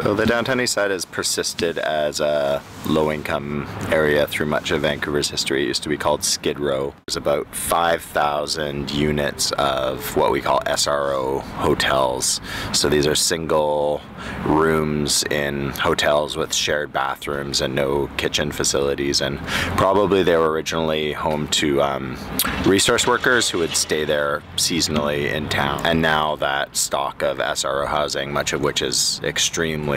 So the Downtown Eastside has persisted as a low-income area through much of Vancouver's history. It used to be called Skid Row. There's about 5,000 units of what we call SRO hotels. So these are single rooms in hotels with shared bathrooms and no kitchen facilities, and probably they were originally home to resource workers who would stay there seasonally in town. And now that stock of SRO housing, much of which is extremely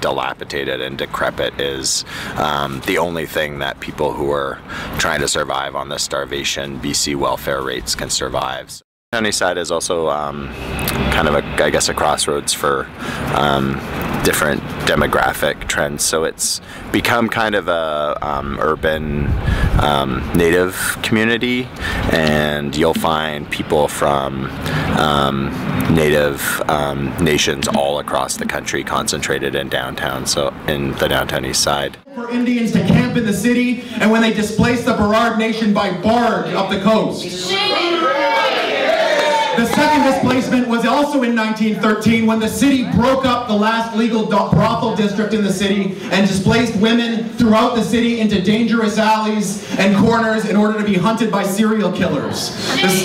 dilapidated and decrepit, is the only thing that people who are trying to survive on the starvation BC welfare rates can survive. Downtown Eastside is also kind of I guess a crossroads for different demographic trends. So it's become kind of a urban native community, and you'll find people from native nations all across the country concentrated in downtown, so in the Downtown Eastside. For Indians to camp in the city, and when they displaced the Burrard Nation by barge up the coast. The second displacement was also in 1913, when the city broke up the last legal brothel district in the city and displaced women throughout the city into dangerous alleys and corners in order to be hunted by serial killers.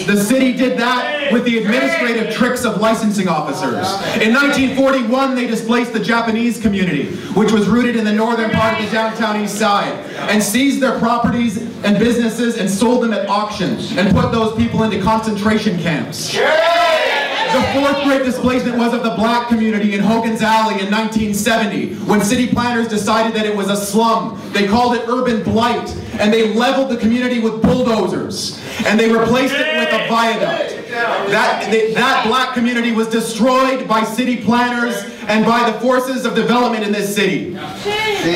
The city did that with the administrative tricks of licensing officers. In 1941, they displaced the Japanese community, which was rooted in the northern part of the Downtown Eastside, and seized their properties and businesses and sold them at auction and put those people into concentration camps. The fourth great displacement was of the black community in Hogan's Alley in 1970, when city planners decided that it was a slum. They called it urban blight, and they leveled the community with bulldozers, and they replaced it with a viaduct. That black community was destroyed by city planners and by the forces of development in this city.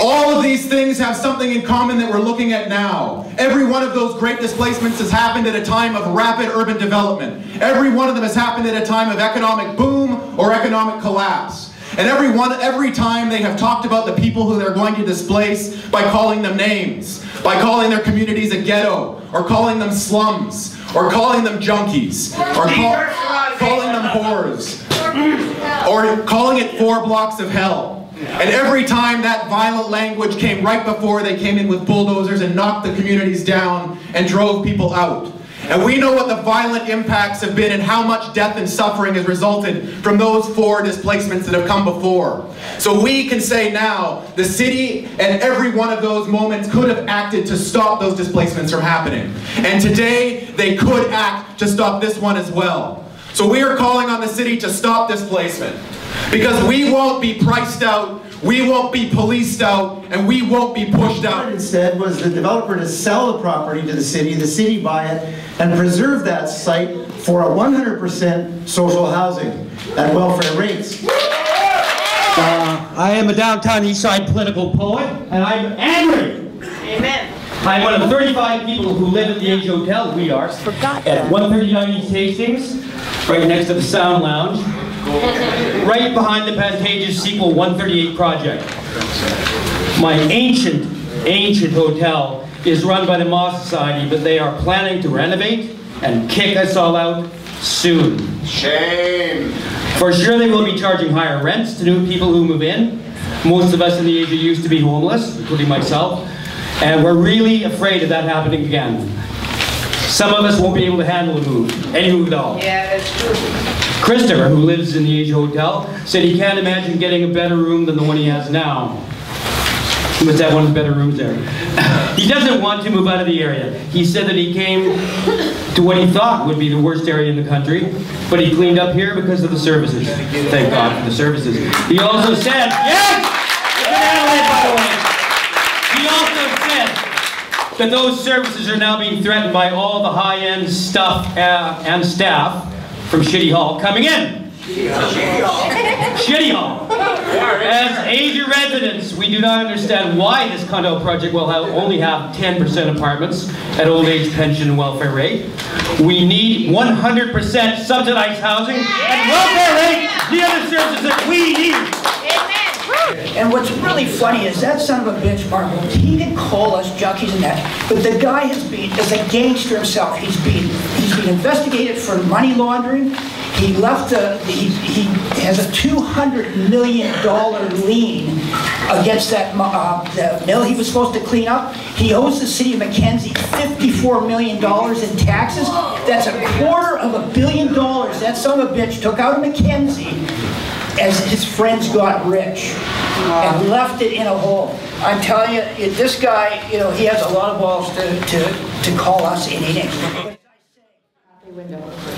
All of these things have something in common that we're looking at now. Every one of those great displacements has happened at a time of rapid urban development. Every one of them has happened at a time of economic boom or economic collapse. And every time they have talked about the people who they're going to displace by calling them names, by calling their communities a ghetto, or calling them slums, or calling them junkies, or calling them whores, or calling it 4 blocks of hell. And every time that violent language came right before they came in with bulldozers and knocked the communities down and drove people out. And we know what the violent impacts have been and how much death and suffering has resulted from those 4 displacements that have come before. So we can say now, the city and every one of those moments could have acted to stop those displacements from happening. And today, they could act to stop this one as well. So we are calling on the city to stop displacement, because we won't be priced out, we won't be policed out, and we won't be pushed out. What it said was the developer to sell the property to the city buy it, and preserve that site for a 100% social housing at welfare rates. I am a Downtown Eastside political poet, and I'm angry. Amen. I'm one of 35 people who live at the Age Hotel, we are, at 139 East Hastings, right next to the Sound Lounge, right behind the Pantages Sequel 138 project. My ancient hotel is run by the Moss Society, but they are planning to renovate and kick us all out soon. Shame! For sure they will be charging higher rents to new people who move in. Most of us in the area used to be homeless, including myself, and we're really afraid of that happening again. Some of us won't be able to handle a move, any move at all. Yeah, that's true. Christopher, who lives in the Age Hotel, said he can't imagine getting a better room than the one he has now. He must have one of the better rooms there. He doesn't want to move out of the area. He said that he came to what he thought would be the worst area in the country, but he cleaned up here because of the services. Thank God for the services. He also said, yes! He also said that those services are now being threatened by all the high-end stuff and staff from Shitty Hall coming in. Shitty Hall. As Asia residents, we do not understand why this condo project will only have 10% apartments at old age pension and welfare rate. We need 100% subsidized housing and welfare rate, the other services that we need. And what's really funny is that son of a bitch, Marvel, he can call us junkies and that, but the guy is a gangster himself. He's been investigated for money laundering. He left he has a $200 million lien against that the mill he was supposed to clean up. He owes the city of Mackenzie $54 million in taxes. That's $250 million. That son of a bitch took out of Mackenzie as his friends got rich and left it in a hole. I'm telling you, this guy, you know, he has a lot of balls to call us idiots.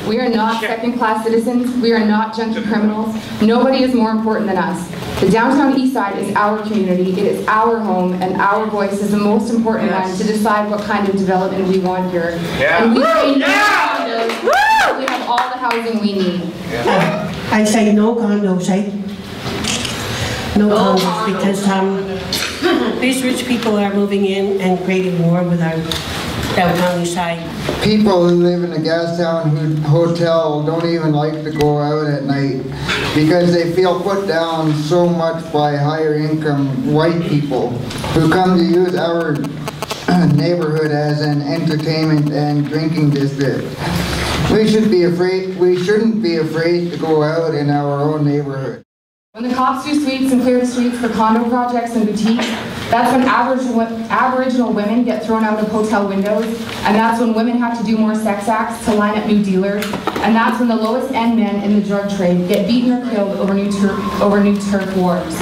We are not second-class citizens. We are not junkie criminals. Nobody is more important than us. The Downtown Eastside is our community. It is our home, and our voice is the most important one to decide what kind of development we want here. And we say no condos. We have all the housing we need. I say no condos, eh? No condos, because these rich people are moving in and creating war with our Downtown Eastside. People who live in a gas town hotel don't even like to go out at night because they feel put down so much by higher income white people who come to use our neighborhood as an entertainment and drinking district. We shouldn't be afraid to go out in our own neighborhood. When the cops do sweeps and clear the streets for condo projects and boutiques, that's when Aboriginal women get thrown out of hotel windows, and that's when women have to do more sex acts to line up new dealers, and that's when the lowest end men in the drug trade get beaten or killed over new turf wars.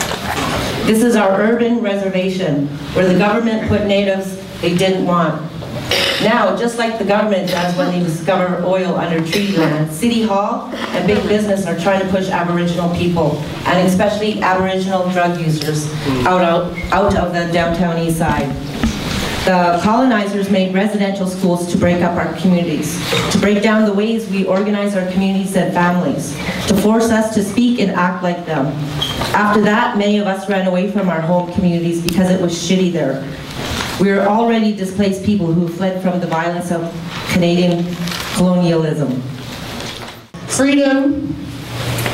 This is our urban reservation, where the government put natives they didn't want. Now, just like the government does when they discover oil under treaty land, City Hall and big business are trying to push Aboriginal people, and especially Aboriginal drug users, out of the Downtown Eastside. The colonizers made residential schools to break up our communities, to break down the ways we organize our communities and families, to force us to speak and act like them. After that, many of us ran away from our home communities because it was shitty there. We are already displaced people who fled from the violence of Canadian colonialism. Freedom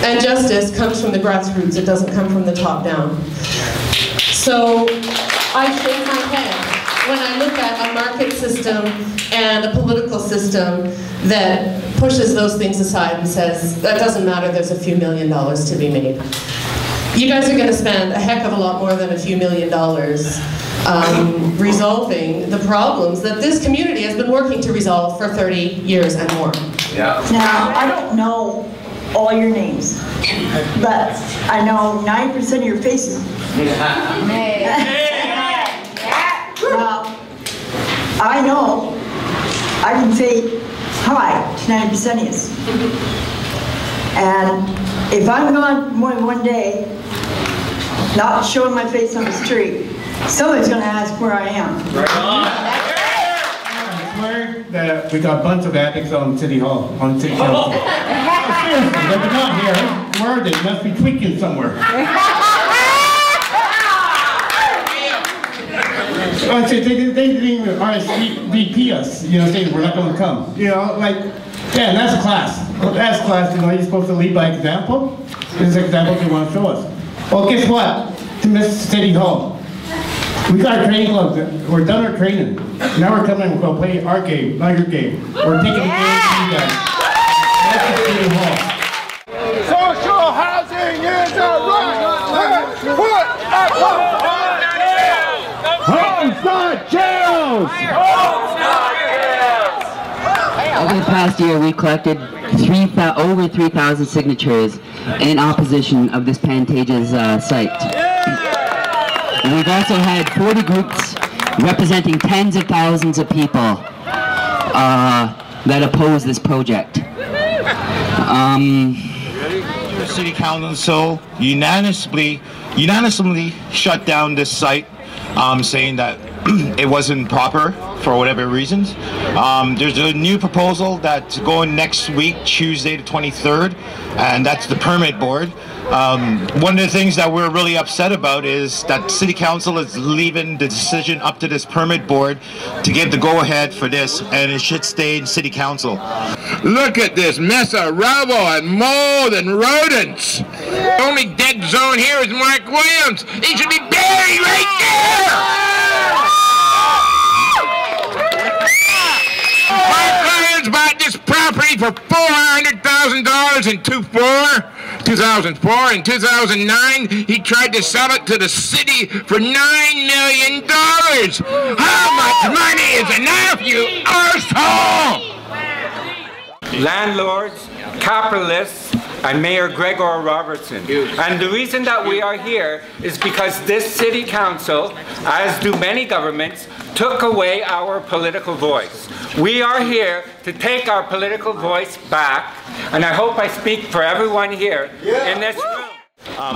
and justice comes from the grassroots. It doesn't come from the top down. So I shake my head when I look at a market system and a political system that pushes those things aside and says, that doesn't matter, there's a few $1 million to be made. You guys are going to spend a heck of a lot more than a few $1 million resolving the problems that this community has been working to resolve for 30 years and more. Yeah. Now, I don't know all your names, but I know 90% of your faces. Now, I know I can say hi to 90% of you. And if I'm gone more than one day, not showing my face on the street, somebody's going to ask where I am. Right on. I swear that we got a bunch of addicts on City Hall, on City Council. Seriously, they're not here. Where are they? They must be tweaking somewhere. I said, they didn't even RSVP us, you know, saying we're not going to come. You know, like, yeah, that's class. That's class, you know, you're supposed to lead by example. This is example they want to show us. Well, guess what? To Miss City Hall. We got our training club. We're done our training. Now we're coming and we'll play our game, not your game. We're taking the game to you guys. That's the City Hall. Social housing is a right. Put homes, not jails. Homes, not jails. Over the past year, we collected over 3,000 signatures in opposition of this Pantages site. And we've also had 40 groups representing tens of thousands of people that oppose this project. The City Council unanimously shut down this site, saying that it wasn't proper for whatever reasons. There's a new proposal that's going next week, Tuesday the 23rd, and that's the permit board. One of the things that we're really upset about is that City Council is leaving the decision up to this permit board to give the go-ahead for this, and it should stay in City Council. Look at this mess of rubble and mold and rodents. The only dead zone here is Mark Williams. He should be buried right there. Mark Williams bought this property for $400,000 in 2004 and 2009, he tried to sell it to the city for $9 million. How much money is enough, you arsehole? Landlords, capitalists, and Mayor Gregor Robertson. And the reason that we are here is because this city council, as do many governments, took away our political voice. We are here to take our political voice back, and I hope I speak for everyone here in this room.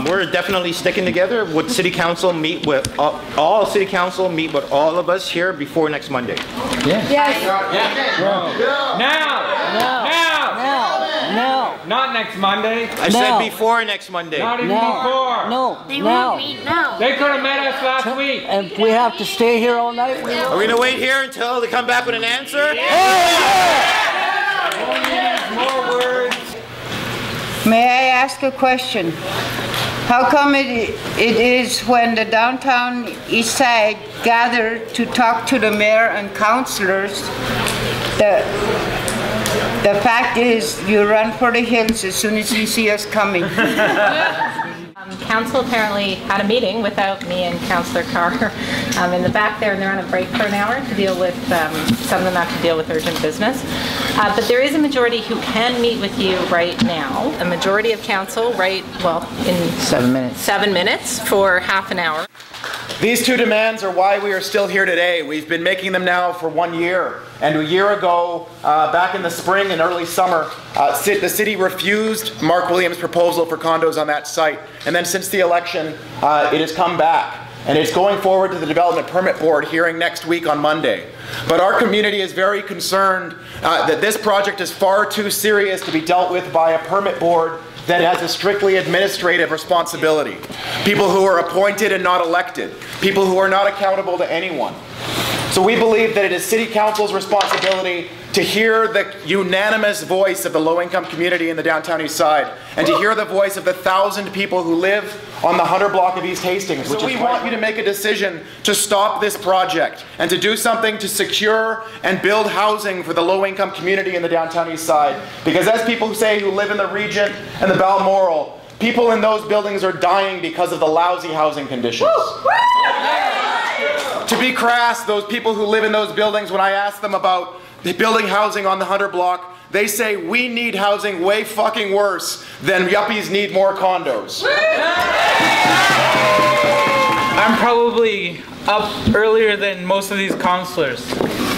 We're definitely sticking together. Would City Council meet with all City Council meet with all of us here before next Monday? Yes. Yes. Now. Not next Monday. I said before next Monday. Not even before. No. They won't meet now. They could have met us last week. And we have to stay here all night? Are we going to wait here until they come back with an answer? More words. May I ask a question? How come it is when the Downtown Eastside gather to talk to the mayor and councillors, the fact is you run for the hills as soon as you see us coming? Council apparently had a meeting without me and Councillor Carr in the back there, and they're on a break for an hour to deal with, some of them have to deal with urgent business. But there is a majority who can meet with you right now. A majority of council, in 7 minutes. 7 minutes for half an hour. These two demands are why we are still here today. We've been making them now for 1 year. And a year ago, back in the spring and early summer, the city refused Mark Williams' proposal for condos on that site. And then since the election, it has come back. And it's going forward to the Development Permit Board hearing next week on Monday. But our community is very concerned that this project is far too serious to be dealt with by a permit board that has a strictly administrative responsibility. People who are appointed and not elected. People who are not accountable to anyone. So we believe that it is City Council's responsibility to hear the unanimous voice of the low-income community in the Downtown Eastside, and to hear the voice of the 1,000 people who live on the 100 block of East Hastings. So we want you to make a decision to stop this project and to do something to secure and build housing for the low-income community in the Downtown Eastside. Because as people say who live in the Regent and the Balmoral, people in those buildings are dying because of the lousy housing conditions. To be crass, those people who live in those buildings, when I ask them about building housing on the 100 block, they say we need housing way fucking worse than yuppies need more condos. I'm probably up earlier than most of these councillors.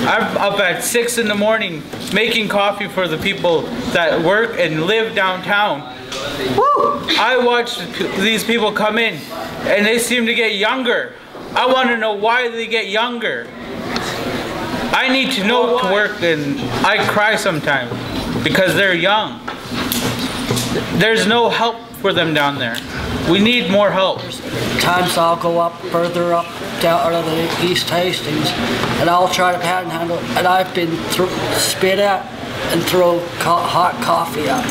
I'm up at 6 in the morning making coffee for the people that work and live downtown. I watch these people come in and they seem to get younger. I want to know why they get younger. I need to know to work, and I cry sometimes because they're young. There's no help for them down there. We need more help. Times I'll go up, further up, down out of the East Hastings, and I'll try to panhandle, and I've been spit at and throw hot coffee at.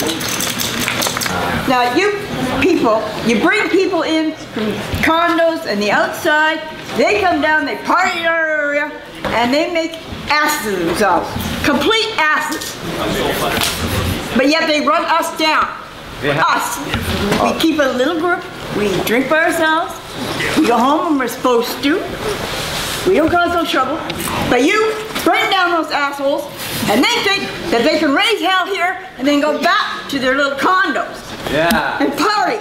Now you people, you bring people in from condos and the outside, they come down, they party in our area, and they make asses of themselves. Complete asses. But yet they run us down. Us. We keep a little group, we drink by ourselves, we go home when we're supposed to, we don't cause no trouble, but you bring down those assholes, and they think that they can raise hell here and then go back to their little condos and party.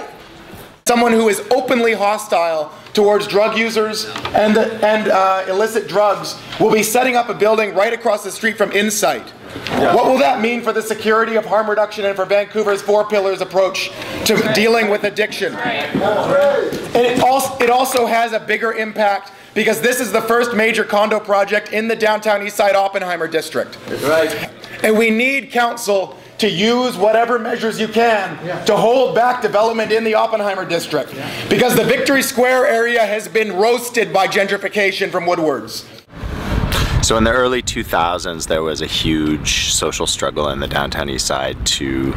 Someone who is openly hostile towards drug users and illicit drugs will be setting up a building right across the street from Insight. What will that mean for the security of harm reduction and for Vancouver's 4 pillars approach to dealing with addiction? And it also has a bigger impact because this is the first major condo project in the Downtown Eastside Oppenheimer district. That's right. And we need council to use whatever measures you can to hold back development in the Oppenheimer district. Because the Victory Square area has been roasted by gentrification from Woodwards. So in the early 2000s, there was a huge social struggle in the Downtown Eastside to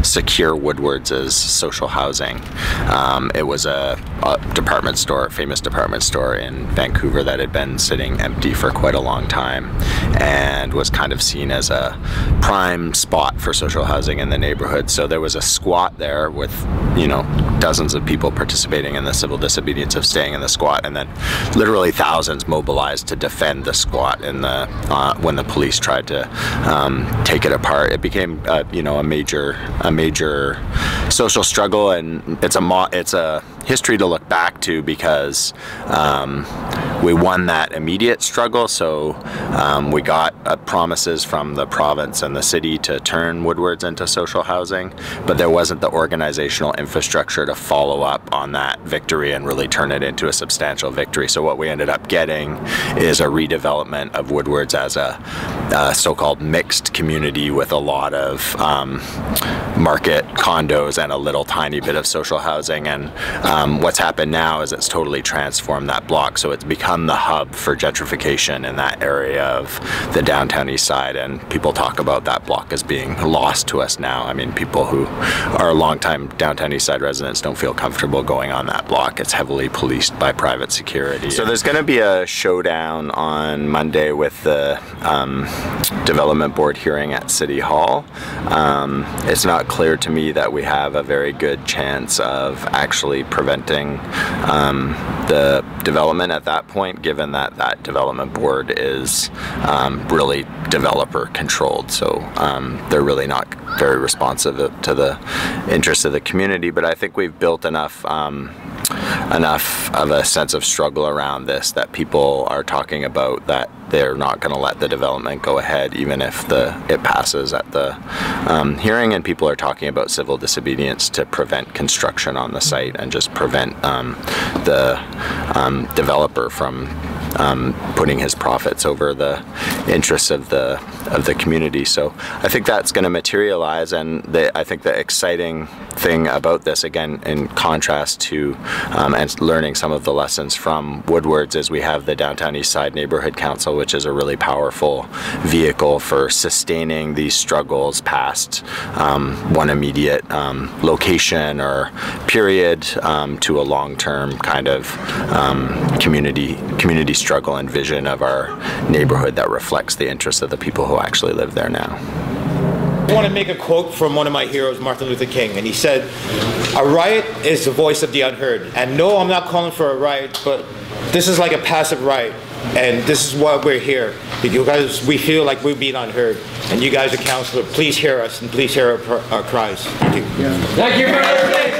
secure Woodwards as social housing. It was a department store, famous department store in Vancouver that had been sitting empty for quite a long time. and was kind of seen as a prime spot for social housing in the neighborhood. So there was a squat there with, you know, dozens of people participating in the civil disobedience of staying in the squat, and then literally thousands mobilized to defend the squat in the when the police tried to take it apart. It became you know, a major social struggle, and it's a history to look back to, because we won that immediate struggle. So we got promises from the province and the city to turn Woodwards into social housing, but there wasn't the organizational infrastructure to follow up on that victory and really turn it into a substantial victory. So what we ended up getting is a redevelopment of Woodwards as a so-called mixed community with a lot of market condos and a little tiny bit of social housing. And what's happened now is it's totally transformed that block. So it's become the hub for gentrification in that area of the Downtown Eastside, and people talk about that block as being lost to us now. I mean, people who are longtime Downtown Eastside residents don't feel comfortable going on that block. It's heavily policed by private security. So there's going to be a showdown on Monday with the Development Board hearing at City Hall. It's not clear to me that we have a very good chance of actually preventing the development at that point, given that that Development Board is really developer controlled. So they're really not very responsive to the interests of the community. But I think we've built enough of a sense of struggle around this that people are talking about that they're not going to let the development go ahead, even if it passes at the hearing. And people are talking about civil disobedience to prevent construction on the site and just prevent the developer from putting his profits over the interests of the community. So I think that's going to materialize, and I think the exciting thing about this, again, in contrast to and learning some of the lessons from Woodwards, is we have the Downtown Eastside Neighbourhood Council, which is a really powerful vehicle for sustaining these struggles past one immediate location or period to a long-term kind of community struggle and vision of our neighborhood that reflects the interests of the people who actually live there now. I want to make a quote from one of my heroes, Martin Luther King, and he said, "A riot is the voice of the unheard." And no, I'm not calling for a riot, but this is like a passive riot, and this is why we're here, because we feel like we're being unheard, and you guys are councillors, please hear us and please hear our cries. Thank you. Thank you very much.